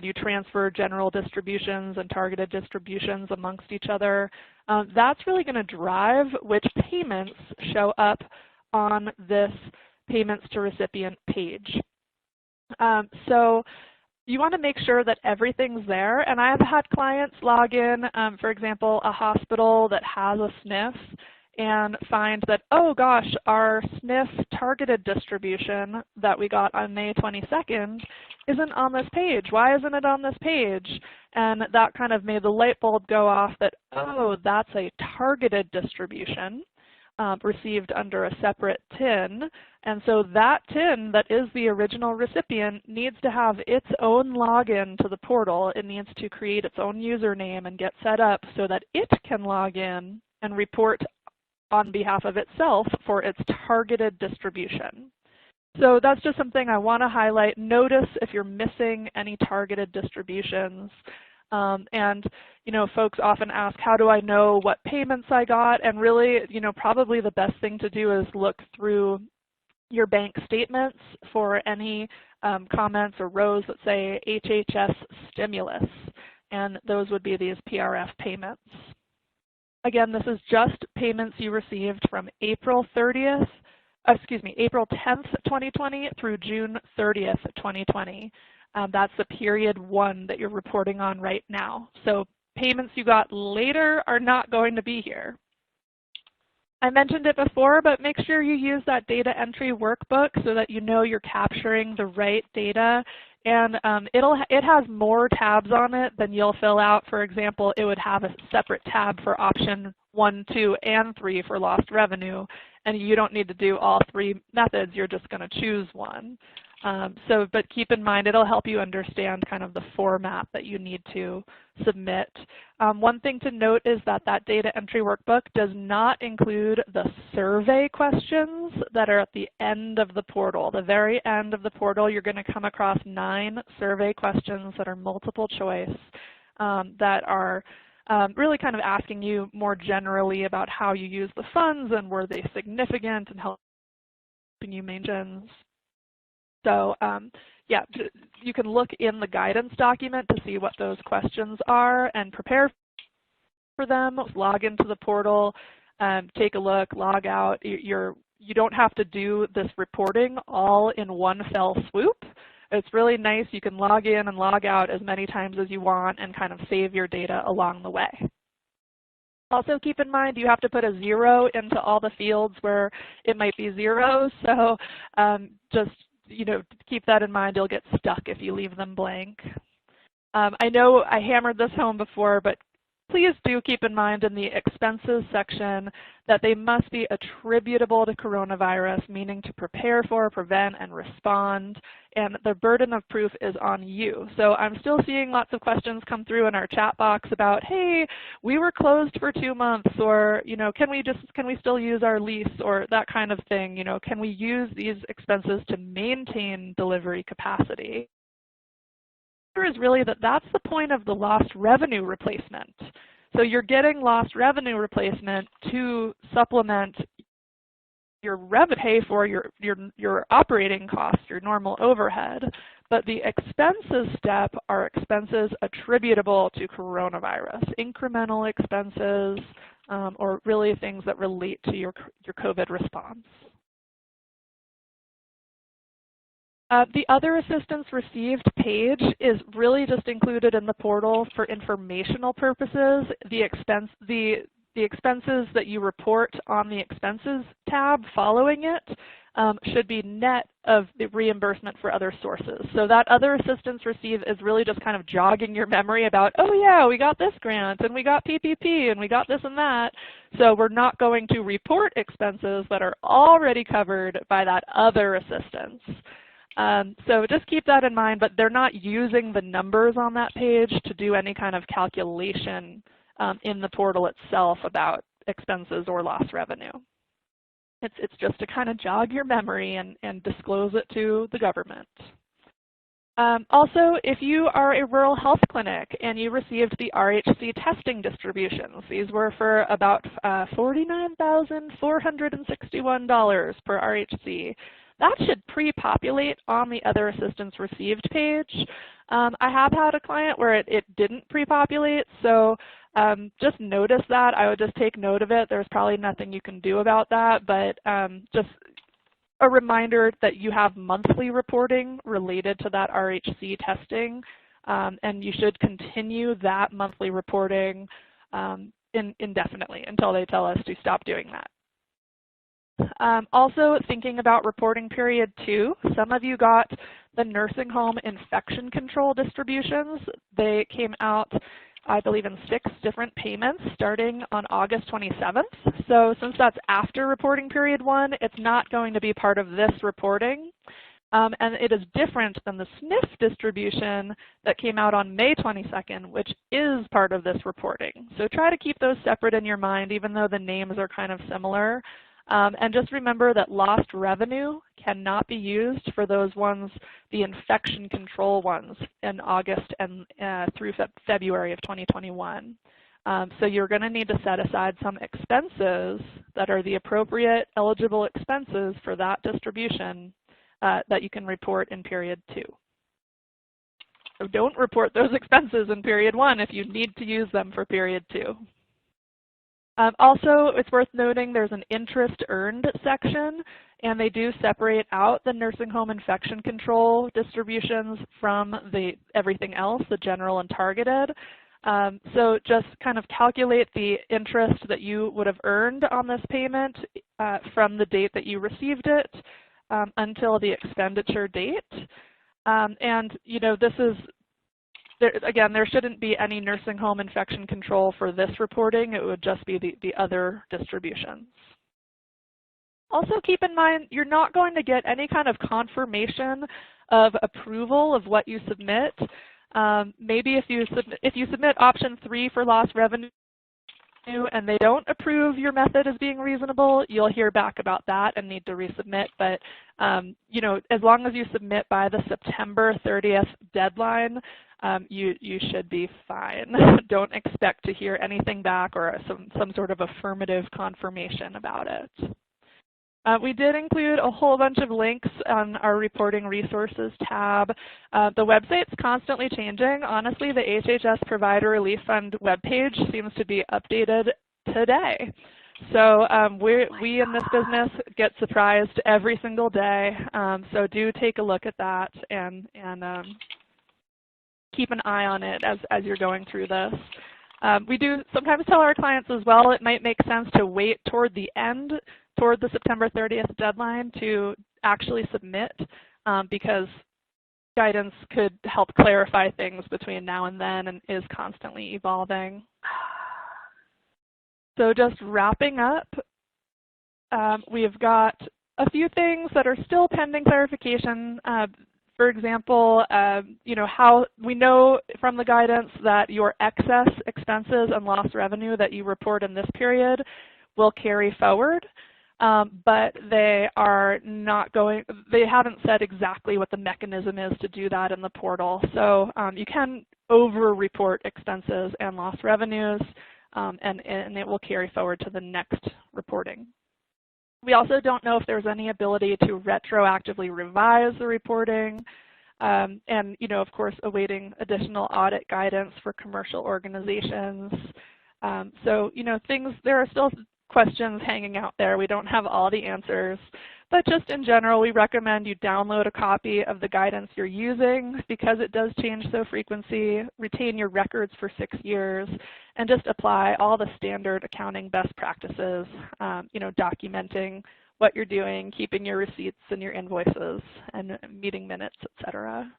you transfer general distributions and targeted distributions amongst each other? That's really going to drive which payments show up on this payments to recipient page. So you want to make sure that everything's there. And I have had clients log in, for example, a hospital that has a SNF, and find that, oh gosh, our SNF targeted distribution that we got on May 22nd isn't on this page. Why isn't it on this page? And that kind of made the light bulb go off that, oh, that's a targeted distribution received under a separate TIN. And so that TIN that is the original recipient needs to have its own login to the portal. It needs to create its own username and get set up so that it can log in and report on behalf of itself for its targeted distribution. So that's just something I want to highlight. Notice if you're missing any targeted distributions. And, you know, folks often ask, how do I know what payments I got? And really, you know, probably the best thing to do is look through your bank statements for any comments or rows that say HHS stimulus. And those would be these PRF payments. Again, this is just payments you received from April 10th, 2020 through June 30th, 2020. That's the period 1 that you're reporting on right now. So payments you got later are not going to be here. I mentioned it before, but make sure you use that data entry workbook so that you know you're capturing the right data. And it has more tabs on it than you'll fill out. For example, it would have a separate tab for option 1, 2, and 3 for lost revenue. And you don't need to do all 3 methods. You're just going to choose one. But keep in mind, it'll help you understand kind of the format that you need to submit. One thing to note is that that data entry workbook does not include the survey questions that are at the end of the portal. The very end of the portal, you're going to come across 9 survey questions that are multiple choice that are really kind of asking you more generally about how you use the funds and were they significant and helping you maintain. So yeah, you can look in the guidance document to see what those questions are and prepare for them. Log into the portal, take a look, log out. You don't have to do this reporting all in one fell swoop. It's really nice. You can log in and log out as many times as you want and kind of save your data along the way. Also keep in mind you have to put a 0 into all the fields where it might be 0. So just keep that in mind. You'll get stuck if you leave them blank. I know I hammered this home before, but please do keep in mind in the expenses section that they must be attributable to coronavirus, meaning to prepare for, prevent, and respond, and the burden of proof is on you. So I'm still seeing lots of questions come through in our chat box about, hey, we were closed for 2 months, or, can we still use our lease, or that kind of thing. Can we use these expenses to maintain delivery capacity? Is really that's the point of the lost revenue replacement. So you're getting lost revenue replacement to supplement your revenue, pay for your operating costs, your normal overhead. But the expenses step are expenses attributable to coronavirus, incremental expenses, or really things that relate to your COVID response. The other assistance received page is really just included in the portal for informational purposes. The expenses that you report on the expenses tab following it should be net of the reimbursement for other sources. So that other assistance received is really just kind of jogging your memory about, oh yeah, we got this grant and we got PPP and we got this and that. So we're not going to report expenses that are already covered by that other assistance. So just keep that in mind, but they're not using the numbers on that page to do any kind of calculation in the portal itself about expenses or lost revenue. It's just to kind of jog your memory and disclose it to the government. Also, if you are a rural health clinic and you received the Rhc Testing Distributions, these were for about $49,461 per Rhc. That should pre-populate on the other assistance received page. I have had a client where it didn't pre-populate, so just notice that. I would just take note of it. There's probably nothing you can do about that, but just a reminder that you have monthly reporting related to that Rhc testing, and you should continue that monthly reporting indefinitely until they tell us to stop doing that. Also thinking about reporting period 2, some of you got the nursing home infection control distributions. They came out, I believe, in 6 different payments starting on August 27th. So since that's after reporting period 1, it's not going to be part of this reporting. And it is different than the SNF distribution that came out on May 22nd, which is part of this reporting. So try to keep those separate in your mind, even though the names are kind of similar. And just remember that lost revenue cannot be used for those ones, the infection control ones, in August and through February of 2021. So you're going to need to set aside some expenses that are the appropriate eligible expenses for that distribution that you can report in period 2. So don't report those expenses in period 1 if you need to use them for period 2. Also, it's worth noting there's an interest earned section, and they do separate out the nursing home infection control distributions from everything else, the general and targeted. So just kind of calculate the interest that you would have earned on this payment from the date that you received it until the expenditure date. And, you know, this is, again, there shouldn't be any nursing home infection control for this reporting. It would just be the other distributions. Also keep in mind, you're not going to get any kind of confirmation of approval of what you submit. Maybe if you submit option 3 for lost revenue and they don't approve your method as being reasonable, you'll hear back about that and need to resubmit. But you know, as long as you submit by the September 30th deadline, you should be fine. Don't expect to hear anything back or some sort of affirmative confirmation about it. We did include a whole bunch of links on our reporting resources tab. The website's constantly changing. Honestly, the HHS Provider Relief Fund webpage seems to be updated today. So we in this business get surprised every single day. So do take a look at that and keep an eye on it as you're going through this. We do sometimes tell our clients as well, it might make sense to wait toward the end, toward the September 30th deadline to actually submit, because guidance could help clarify things between now and then and is constantly evolving. So just wrapping up, we've got a few things that are still pending clarification. For example, you know, how we know from the guidance that your excess expenses and lost revenue that you report in this period will carry forward, but they are not going, they haven't said exactly what the mechanism is to do that in the portal. So you can over-report expenses and lost revenues, and it will carry forward to the next reporting. We also don't know if there's any ability to retroactively revise the reporting, and, you know, of course, awaiting additional audit guidance for commercial organizations. So, you know, there are still questions hanging out there. We don't have all the answers, but just in general, we recommend you download a copy of the guidance you're using because it does change so frequently. Retain your records for 6 years, and just apply all the standard accounting best practices, you know, documenting what you're doing, keeping your receipts and your invoices and meeting minutes, etc.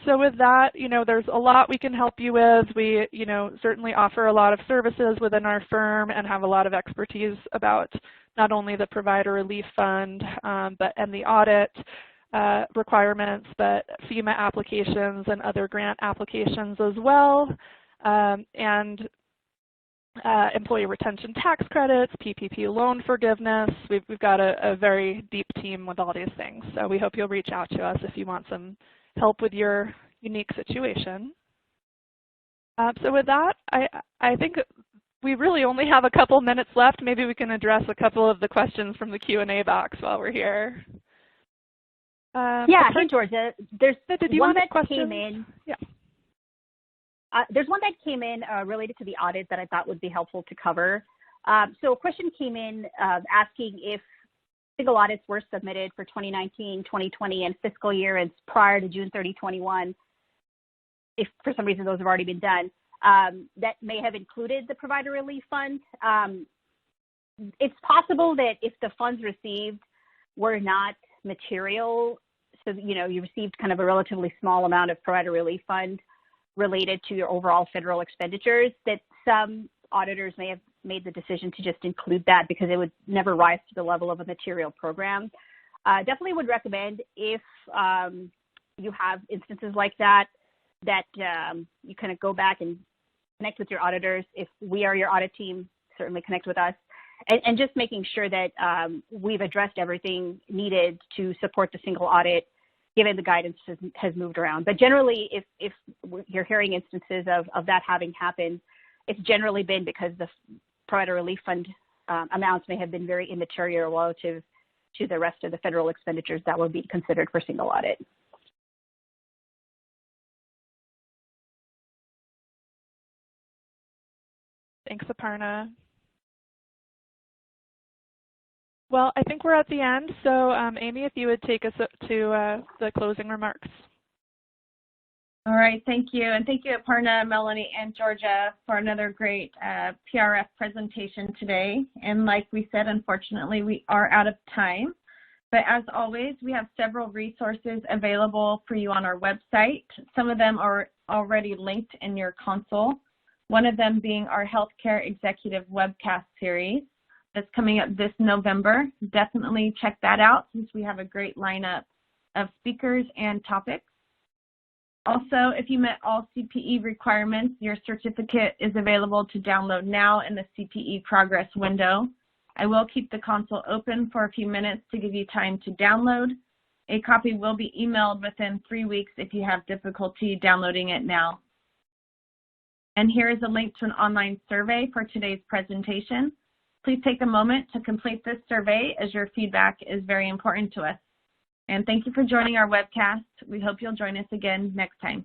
So with that, you know, there's a lot we can help you with. We, you know, certainly offer a lot of services within our firm and have a lot of expertise about not only the Provider Relief Fund, and the audit requirements, but FEMA applications and other grant applications as well, and employee retention tax credits, PPP loan forgiveness. We've got a very deep team with all these things. So we hope you'll reach out to us if you want some help with your unique situation. So with that, I think we really only have a couple minutes left. Maybe we can address a couple of the questions from the Q&A box while we're here. Yeah, hey Georgia, there's one that came in. Yeah. There's one that came in related to the audit that I thought would be helpful to cover. So a question came in asking if single audits were submitted for 2019, 2020, and fiscal year as prior to June 30, 21, if for some reason those have already been done. that may have included the Provider Relief Fund. It's possible that if the funds received were not material, so you received kind of a relatively small amount of Provider Relief Fund related to your overall federal expenditures, that some auditors may have made the decision to just include that because it would never rise to the level of a material program. Definitely would recommend, if you have instances like that you kind of go back and connect with your auditors. If we are your audit team, certainly connect with us. And just making sure that we've addressed everything needed to support the single audit, given the guidance has moved around. But generally, if you're hearing instances of that having happened, it's generally been because the Provider Relief Fund amounts may have been very immaterial relative to the rest of the federal expenditures that would be considered for single audit. Thanks, Aparna. Well, I think we're at the end, so Amy, if you would take us to the closing remarks. All right, thank you. And thank you, Aparna, Melaney, and Georgia, for another great PRF presentation today. And like we said, unfortunately, we are out of time. But as always, we have several resources available for you on our website. Some of them are already linked in your console. One of them being our Healthcare Executive Webcast series that's coming up this November. Definitely check that out since we have a great lineup of speakers and topics. Also, if you met all CPE requirements, your certificate is available to download now in the CPE progress window. I will keep the console open for a few minutes to give you time to download. A copy will be emailed within 3 weeks if you have difficulty downloading it now. And here is a link to an online survey for today's presentation. Please take a moment to complete this survey, as your feedback is very important to us. And thank you for joining our webcast. We hope you'll join us again next time.